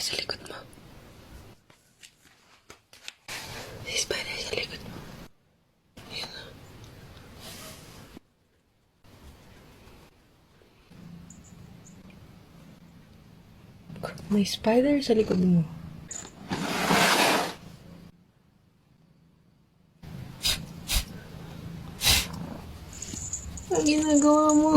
sa likod mo. May spider sa likod mo. Ayan na. May spider sa likod mo. Ang ginagawa mo.